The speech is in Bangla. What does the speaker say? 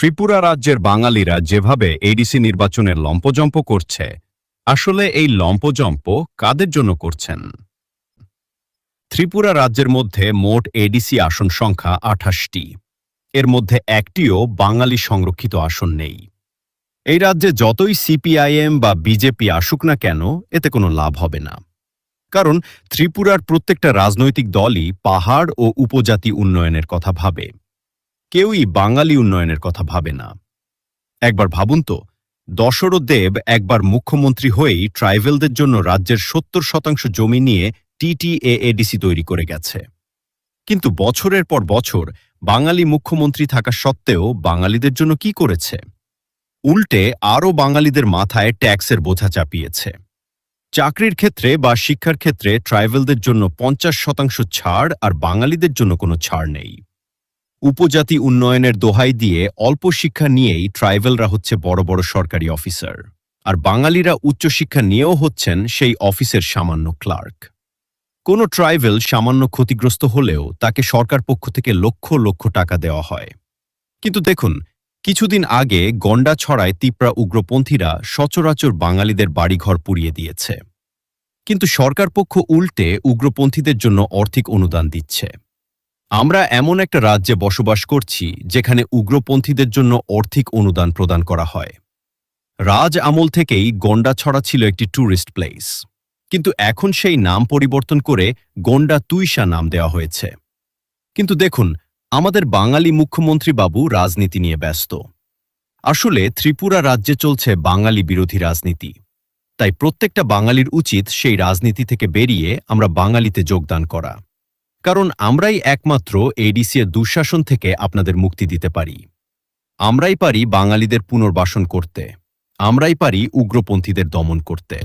ত্রিপুরা রাজ্যের বাঙালিরা যেভাবে এডিসি নির্বাচনের লম্পজম্প করছে, আসলে এই লম্পজম্প কাদের জন্য করছেন? ত্রিপুরা রাজ্যের মধ্যে মোট এডিসি আসন সংখ্যা ২৮টি। এর মধ্যে একটিও বাঙালি সংরক্ষিত আসন নেই। এই রাজ্যে যতই সিপিআইএম বা বিজেপি আসুক না কেন, এতে কোনো লাভ হবে না। কারণ ত্রিপুরার প্রত্যেকটা রাজনৈতিক দলই পাহাড় ও উপজাতি উন্নয়নের কথা ভাবে। কেউই বাঙালি উন্নয়নের কথা ভাবে না। একবার ভাবুন তো, দশরথ দেব একবার মুখ্যমন্ত্রী হয়েই ট্রাইবেলদের জন্য রাজ্যের ৭০% জমি নিয়ে টিটিএএডিসি তৈরি করে গেছে। কিন্তু বছরের পর বছর বাঙালি মুখ্যমন্ত্রী থাকা সত্ত্বেও বাঙালিদের জন্য কি করেছে? উল্টে আরও বাঙালিদের মাথায় ট্যাক্সের বোঝা চাপিয়েছে। চাকরির ক্ষেত্রে বা শিক্ষার ক্ষেত্রে ট্রাইবেলদের জন্য ৫০% ছাড়, আর বাঙালিদের জন্য কোনো ছাড় নেই। উপজাতি উন্নয়নের দোহাই দিয়ে অল্প শিক্ষা নিয়েই ট্রাইবেলরা হচ্ছে বড় বড় সরকারি অফিসার, আর বাঙালিরা উচ্চশিক্ষা নিয়েও হচ্ছেন সেই অফিসের সামান্য ক্লার্ক। কোনো ট্রাইবেল সামান্য ক্ষতিগ্রস্ত হলেও তাকে সরকার পক্ষ থেকে লক্ষ লক্ষ টাকা দেওয়া হয়। কিন্তু দেখুন, কিছুদিন আগে গন্ডাছড়ায় তিপ্রা উগ্রপন্থীরা সচরাচর বাঙালিদের বাড়িঘর পুড়িয়ে দিয়েছে। কিন্তু সরকার পক্ষ উল্টে উগ্রপন্থীদের জন্য আর্থিক অনুদান দিচ্ছে। আমরা এমন একটা রাজ্যে বসবাস করছি যেখানে উগ্রপন্থীদের জন্য আর্থিক অনুদান প্রদান করা হয়। রাজ আমল থেকেই গন্ডাছড়া ছিল একটি ট্যুরিস্ট প্লেস, কিন্তু এখন সেই নাম পরিবর্তন করে গন্ডা তুইশা নাম দেওয়া হয়েছে। কিন্তু দেখুন, আমাদের বাঙালি মুখ্যমন্ত্রী বাবু রাজনীতি নিয়ে ব্যস্ত। আসলে ত্রিপুরা রাজ্যে চলছে বাঙালি বিরোধী রাজনীতি। তাই প্রত্যেকটা বাঙালির উচিত সেই রাজনীতি থেকে বেরিয়ে আমরা বাঙালিতে যোগদান করা। কারণ আমরাই একমাত্র এডিসি এর দুঃশাসন থেকে আপনাদের মুক্তি দিতে পারি। আমরাই পারি বাঙালিদের পুনর্বাসন করতে। আমরাই পারি উগ্রপন্থীদের দমন করতে।